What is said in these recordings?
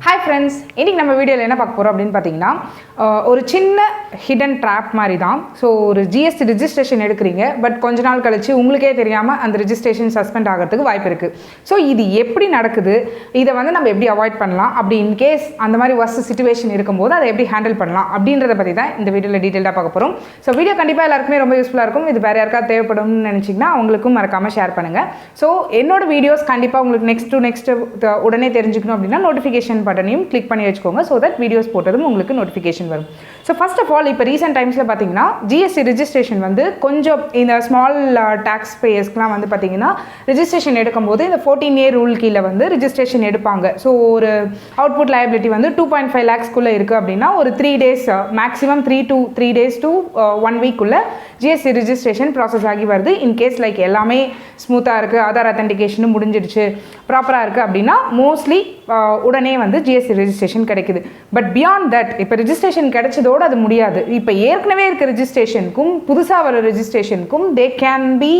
Hi friends, இன்னைக்கு நம்ம வீடியோல என்ன பார்க்க போறோம் அப்படினு பாத்தீங்கன்னா ஒரு சின்ன hidden trap மாதிரி தான். சோ ஒரு GST registration எடுக்கறீங்க பட் கொஞ்ச நாள் கழிச்சு உங்களுக்கே தெரியாம அந்த registration suspend ஆகிறதுக்கு வாய்ப்பு இருக்கு. சோ இது எப்படி நடக்குது? இத வந்து நம்ம எப்படி அவாய்ட் பண்ணலாம்? அப்படி in case அந்த மாதிரி worst situation இருக்கும்போது அதை எப்படி ஹேண்டில் பண்ணலாம் அப்படின்றத பத்தி தான் இந்த வீடியோல டீடைலா பார்க்க போறோம். சோ வீடியோ கண்டிப்பா எல்லாருக்குமே ரொம்ப யூஸ்ஃபுல்லா இருக்கும். இது வேற யாருக்காவது தேவைப்படும்னு நினைச்சீங்கன்னா அவங்களுக்கும் மறக்காம ஷேர் பண்ணுங்க. சோ என்னோட வீடியோஸ் கண்டிப்பா உங்களுக்கு நெக்ஸ்ட் உடனே தெரிஞ்சுக்கணும் அப்படினா நோட்டிஃபிகேஷன் பட்டனையும் கிளிக் பண்ணி வச்சுக்கோங்க so that வீடியோஸ் போட்டதும் உங்களுக்கு நோட்டிஃபிகேஷன் வரும். ஸோ ஃபர்ஸ்ட் ஆஃப் ஆல் இப்போ ரீசெண்ட் டைம்ஸில் பார்த்தீங்கன்னா ஜிஎஸ்டி ரிஜிஸ்ட்ரேஷன் வந்து கொஞ்சம் இந்த ஸ்மால் டேக்ஸ் பேயர்ஸ்க்குலாம் வந்து பார்த்தீங்கன்னா ரிஜிஸ்ட்ரேஷன் எடுக்கும்போது இந்த 14A ரூல் கீழே வந்து ரிஜிஸ்ட்ரேஷன் எடுப்பாங்க. ஸோ ஒரு அவுட்புட் லயபிலிட்டி வந்து 2.5 lakhsக்குள்ளே இருக்குது அப்படின்னா ஒரு 3 days மேக்ஸிமம் 3 days to 1 weekக்குள்ளே ஜிஎஸ்டி ரிஜிஸ்ட்ரேஷன் ப்ராசஸ் ஆகி வருது. இன்கேஸ் லைக் எல்லாமே ஸ்மூத்தாக இருக்குது, ஆதார் அத்தன்டிகேஷனும் முடிஞ்சிடுச்சு, ப்ராப்பராக இருக்குது அப்படின்னா மோஸ்ட்லி உடனே வந்து ஜிஎஸ்டி ரெஜிஸ்ட்ரேஷன் கிடைக்குது. பட் பியாண்ட் தட் இப்போ ரெஜிஸ்ட்ரேஷன் கிடைச்சதோடு அது முடியாது. இப்போ ஏற்கனவே இருக்க ரெஜிஸ்ட்ரேஷனுக்கும் புதுசாக வர ரெஜிஸ்ட்ரேஷனுக்கும் தே கேன் பி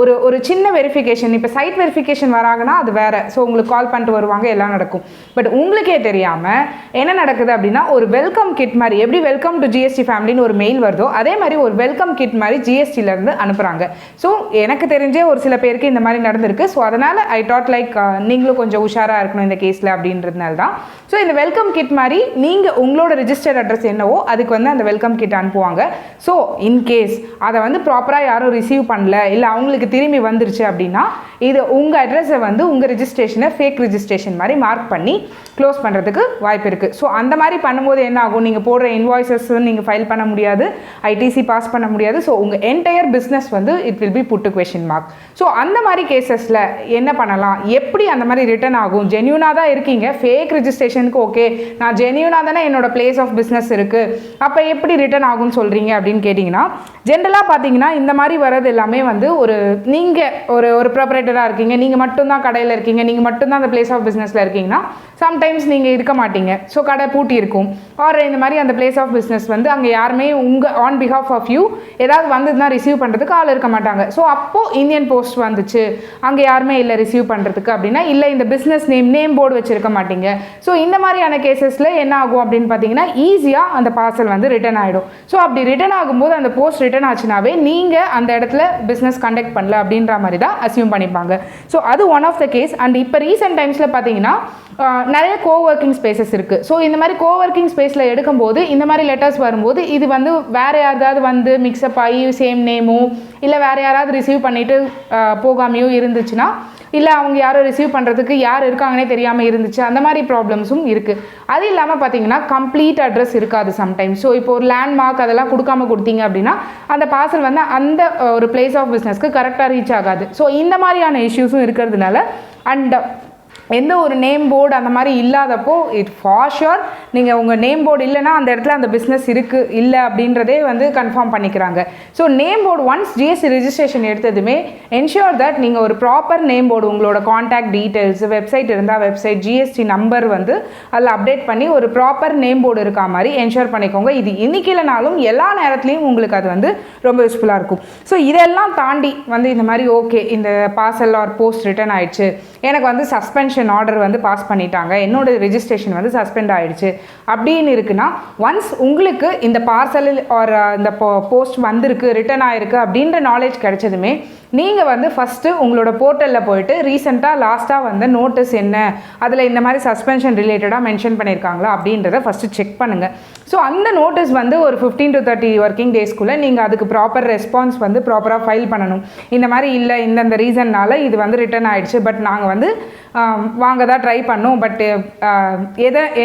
ஒரு சின்ன வெரிஃபிகேஷன். இப்போ சைட் வெரிஃபிகேஷன் வராங்கன்னா அது வேறு. ஸோ உங்களுக்கு கால் பண்ணிட்டு வருவாங்க, எல்லாம் நடக்கும். பட் உங்களுக்கே தெரியாமல் என்ன நடக்குது அப்படின்னா ஒரு வெல்கம் கிட் மாதிரி, எப்படி வெல்கம் டு ஜிஎஸ்டி ஃபேமிலின்னு ஒரு மெயில் வருதோ அதே மாதிரி ஒரு வெல்கம் கிட் மாதிரி ஜிஎஸ்டியிலேருந்து அனுப்புகிறாங்க. ஸோ எனக்கு தெரிஞ்சே ஒரு சில பேருக்கு இந்த மாதிரி நடந்திருக்கு. ஸோ அதனால் ஐ தாட் லைக் நீங்களும் கொஞ்சம் உஷாராக இருக்கணும் இந்த கேஸில் அப்படின்றதுனால தான். ஸோ இந்த வெல்கம் கிட் மாதிரி நீங்கள் உங்களோட ரிஜிஸ்டர்ட் அட்ரஸ் என்னவோ அதுக்கு வந்து அந்த வெல்கம் கிட் அனுப்புவாங்க. ஸோ இன்கேஸ் அதை வந்து ப்ராப்பராக யாரும் ரிசீவ் பண்ணல, இல்லை அவங்களுக்கு திரும்பி வந்துருச்சு அப்படின்னா இது உங்கள் அட்ரஸை வந்து உங்கள் ரெஜிஸ்ட்ரேஷனை ஃபேக் ரெஜிஸ்ட்ரேஷன் மாதிரி மார்க் பண்ணி க்ளோஸ் பண்ணுறதுக்கு வாய்ப்பு இருக்குது. ஸோ அந்த மாதிரி பண்ணும்போது என்ன ஆகும், நீங்கள் போடுற இன்வாய்ஸஸ் நீங்கள் ஃபைல் பண்ண முடியாது, ஐடிசி பாஸ் பண்ண முடியாது. ஸோ உங்கள் என்டையர் பிஸ்னஸ் வந்து it will be put to question mark. So அந்த மாதிரி கேசஸில் என்ன பண்ணலாம், எப்படி அந்த மாதிரி ரிட்டர்ன் ஆகும்? ஜென்யூனாக தான் இருக்கீங்க, ஃபேக் ரெஜிஸ்ட்ரேஷனுக்கு ஓகே, நான் ஜென்யூனாக தானே என்னோட பிளேஸ் ஆஃப் பிஸ்னஸ் இருக்குது, அப்போ எப்படி ரிட்டர்ன் ஆகும்னு சொல்கிறீங்க அப்படின்னு கேட்டிங்கன்னா ஜென்ரலாக பார்த்தீங்கன்னா இந்த மாதிரி வர்றது எல்லாமே வந்து நீங்கள் ஒரு ப்ராப்பரேட்டராக இருக்கீங்க, நீங்கள் மட்டும்தான் கடையில் இருக்கீங்க, நீங்கள் மட்டும்தான் அந்த பிளேஸ் ஆஃப் பிஸ்னஸில் இருக்கீங்கன்னா சம்டைம்ஸ் நீங்கள் இருக்க மாட்டீங்க. ஸோ கடை பூட்டி இருக்கும். ஆர் இந்த மாதிரி அந்த பிளேஸ் ஆஃப் பிஸ்னஸ் வந்து அங்கே யாருமே உங்கள் ஆன் பிஹாஃப் ஆஃப் யூ ஏதாவது வந்ததுன்னா ரிசீவ் பண்ணுறதுக்கு ஆள் இருக்க மாட்டாங்க. ஸோ அப்போது இந்தியன் போஸ்ட் வந்துச்சு, அங்கே யாருமே இல்லை ரிசீவ் பண்ணுறதுக்கு அப்படின்னா, இல்லை இந்த பிஸ்னஸ் நேம் போர்டு வச்சுருக்க மாட்டீங்க. ஸோ இந்த மாதிரியான கேசஸில் என்ன ஆகும் அப்படின்னு பார்த்தீங்கன்னா ஈஸியாக அந்த பார்சல் வந்து ரிட்டர்ன் ஆகிடும். ஸோ அப்படி ரிட்டர்ன் ஆகும்போது அந்த போஸ்ட் ரிட்டர்ன் ஆச்சுனாவே நீங்கள் அந்த இடத்துல பிஸ்னஸ் கண்டக்ட் பண்ணல அப்படின்ற மாதிரி தான் அசியூம் பண்ணிப்பாங்க. ஸோ அது one of the case. And இப்போ ரீசெண்ட் டைம்ஸில் பார்த்தீங்கன்னா நிறைய கோவொர்க்கிங் ஸ்பேசஸ் இருக்குது. ஸோ இந்த மாதிரி கோவொர்க்கிங் ஸ்பேஸில் எடுக்கும்போது இந்த மாதிரி லெட்டர்ஸ் வரும்போது இது வந்து வேறு யாராவது வந்து மிக்ஸ்அப் ஆகி சேம் நேமோ இல்லை வேறு யாராவது ரிசீவ் பண்ணிவிட்டு போகாமையோ இருந்துச்சுன்னா, இல்லை அவங்க யாரும் ரிசீவ் பண்ணுறதுக்கு யார் இருக்காங்கன்னே தெரியாமல் இருந்துச்சு, அந்த மாதிரி ப்ராப்ளம்ஸும் இருக்குது. அது இல்லாமல் பார்த்தீங்கன்னா கம்ப்ளீட் அட்ரஸ் இருக்காது சம்டைம்ஸ். ஸோ இப்போ ஒரு லேண்ட்மார்க் அதெல்லாம் கொடுக்காம அப்படின்னா அந்த பார்சல் வந்து அந்த ஒரு பிளேஸ் ஆஃப் பிஸ்னஸ்க்கு கரெக்டாக ரீச் ஆகாது. ஸோ இந்த மாதிரியான இஷ்யூஸும் இருக்கிறதுனால அண்ட் எந்த ஒரு நேம் போர்டு அந்த மாதிரி இல்லாதப்போ இட் ஃபார் ஷுர் நீங்கள் உங்கள் நேம் போர்டு இல்லைனா அந்த இடத்துல அந்த பிஸ்னஸ் இருக்குது இல்லை அப்படின்றதே வந்து கன்ஃபார்ம் பண்ணிக்கிறாங்க. So name board once GST registration எடுத்ததுமே என்ஷூர் தட் நீங்கள் ஒரு ப்ராப்பர் நேம் போர்டு, உங்களோட காண்டாக்ட் டீட்டெயில்ஸ், வெப்சைட் இருந்தால் வெப்சைட், ஜிஎஸ்டி நம்பர் வந்து அதில் அப்டேட் பண்ணி ஒரு ப்ராப்பர் நேம் போர்டு இருக்கா மாதிரி என்ஷூர் பண்ணிக்கோங்க. இது இன்னைக்கு இல்லைனாலும் எல்லா நேரத்துலையும் உங்களுக்கு அது வந்து ரொம்ப யூஸ்ஃபுல்லாக இருக்கும். ஸோ இதெல்லாம் தாண்டி வந்து இந்த மாதிரி ஓகே இந்த பார்சல் ஆர் போஸ்ட் ரிட்டர்ன் ஆயிடுச்சு, எனக்கு வந்து சஸ்பென்ஷன் ஆர்டர் வந்து பாஸ் பண்ணிட்டாங்க, என்னோட ரெஜிஸ்ட்ரேஷன் வந்து சஸ்பெண்ட் ஆகிடுச்சு அப்படின்னு இருக்குன்னா, ஒன்ஸ் உங்களுக்கு இந்த பார்சல் ஆர் இந்த போஸ்ட் வந்திருக்கு, ரிட்டர்ன் ஆகிருக்கு அப்படின்ற நாலேஜ் கிடைச்சதுமே நீங்கள் வந்து ஃபஸ்ட்டு உங்களோட போர்ட்டலில் போயிட்டு ரீசெண்டாக லாஸ்ட்டாக வந்த நோட்டீஸ் என்ன, அதில் இந்த மாதிரி சஸ்பென்ஷன் ரிலேட்டடாக மென்ஷன் பண்ணியிருக்காங்களா அப்படின்றத ஃபஸ்ட்டு செக் பண்ணுங்கள். ஸோ அந்த நோட்டீஸ் வந்து ஒரு 15 to 30 ஒர்க்கிங் டேஸ்க்குள்ளே நீங்கள் அதுக்கு ப்ராப்பர் ரெஸ்பான்ஸ் வந்து ப்ராப்பராக ஃபைல் பண்ணணும். இந்த மாதிரி இல்லை இந்தந்த ரீசன்னால் இது வந்து ரிட்டர்ன் ஆகிடுச்சு, பட் நாங்கள் வந்து வாங்க தான் ட்ரை பண்ணோம், பட்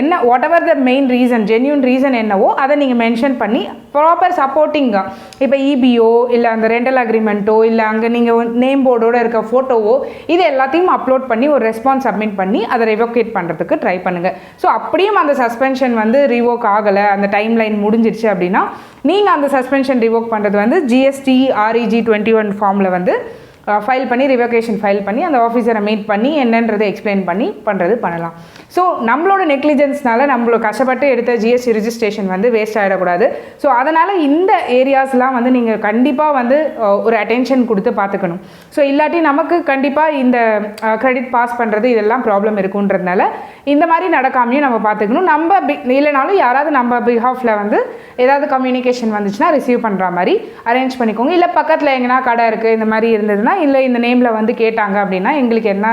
என்ன what ever the main reason, genuine reason என்னவோ அதை நீங்கள் மென்ஷன் பண்ணி ப்ராப்பர் சப்போர்ட்டிங்காக இப்போ இபிஓ இல்லை அந்த ரெண்டல் அக்ரிமெண்ட்டோ இல்லை அங்கே நீங்கள் நேம் போர்டோடு இருக்க ஃபோட்டோவோ இது எல்லாத்தையும் அப்லோட் பண்ணி ஒரு ரெஸ்பான்ஸ் சப்மிட் பண்ணி அதை ரிவோகேட் பண்ணுறதுக்கு ட்ரை பண்ணுங்கள். ஸோ அப்படியும் அந்த சஸ்பென்ஷன் வந்து ரிவோக் ஆகலை, அந்த டைம் லைன் முடிஞ்சிருச்சு அப்படின்னா நீங்கள் அந்த சஸ்பென்ஷன் ரிவோக் பண்ணுறது வந்து GST REG 21 ஃபார்மில் வந்து ஃபைல் பண்ணி ரிவோகேஷன் ஃபைல் பண்ணி அந்த ஆஃபீஸரை மீட் பண்ணி என்னன்றதை எக்ஸ்பிளைன் பண்ணி பண்ணலாம். ஸோ ஸோ நம்மளோட நெக்லிஜென்ஸ்னால நம்மளோட கஷ்டப்பட்டு எடுத்த ஜிஎஸ்டி ரிஜிஸ்ட்ரேஷன் வந்து வேஸ்ட் ஆகிடக்கூடாது. ஸோ அதனால் இந்த ஏரியாஸ்லாம் வந்து நீங்கள் கண்டிப்பாக வந்து ஒரு அட்டென்ஷன் கொடுத்து பார்த்துக்கணும். ஸோ இல்லாட்டி நமக்கு கண்டிப்பாக இந்த கிரெடிட் பாஸ் பண்ணுறது இதெல்லாம் ப்ராப்ளம் இருக்குன்றதுனால இந்த மாதிரி நடக்காமையும் நம்ம பார்த்துக்கணும். நம்ம இல்லைனாலும் யாராவது நம்ம பிஹாஃபில் வந்து ஏதாவது கம்யூனிகேஷன் வந்துச்சுன்னா ரிசீவ் பண்ணுற மாதிரி அரேஞ்ச் பண்ணிக்கோங்க. இல்லை பக்கத்தில் எங்கன்னா கடை இருக்குது இந்த மாதிரி இருந்ததுன்னா, இல்லை இந்த நேமில் வந்து கேட்டாங்க அப்படின்னா எங்களுக்கு என்ன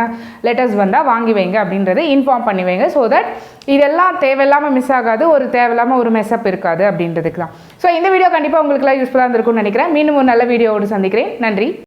லெட்டர்ஸ் வந்தால் வாங்கி வைங்க அப்படின்றத இன்ஃபார்ம் பண்ணி வைங்க. ஸோ தட் இதெல்லாம் தேவையில்லாமல் மிஸ் ஆகாது, ஒரு தேவையில்லாமல் ஒரு மெஸ்அப் இருக்காது அப்படின்றதுக்கு தான். ஸோ இந்த வீடியோ கண்டிப்பாக உங்களுக்குலாம் யூஸ்ஃபுல்லாக இருந்திருக்கும்னு நினைக்கிறேன். மீண்டும் ஒரு நல்ல வீடியோவோடு சந்திக்கிறேன். நன்றி.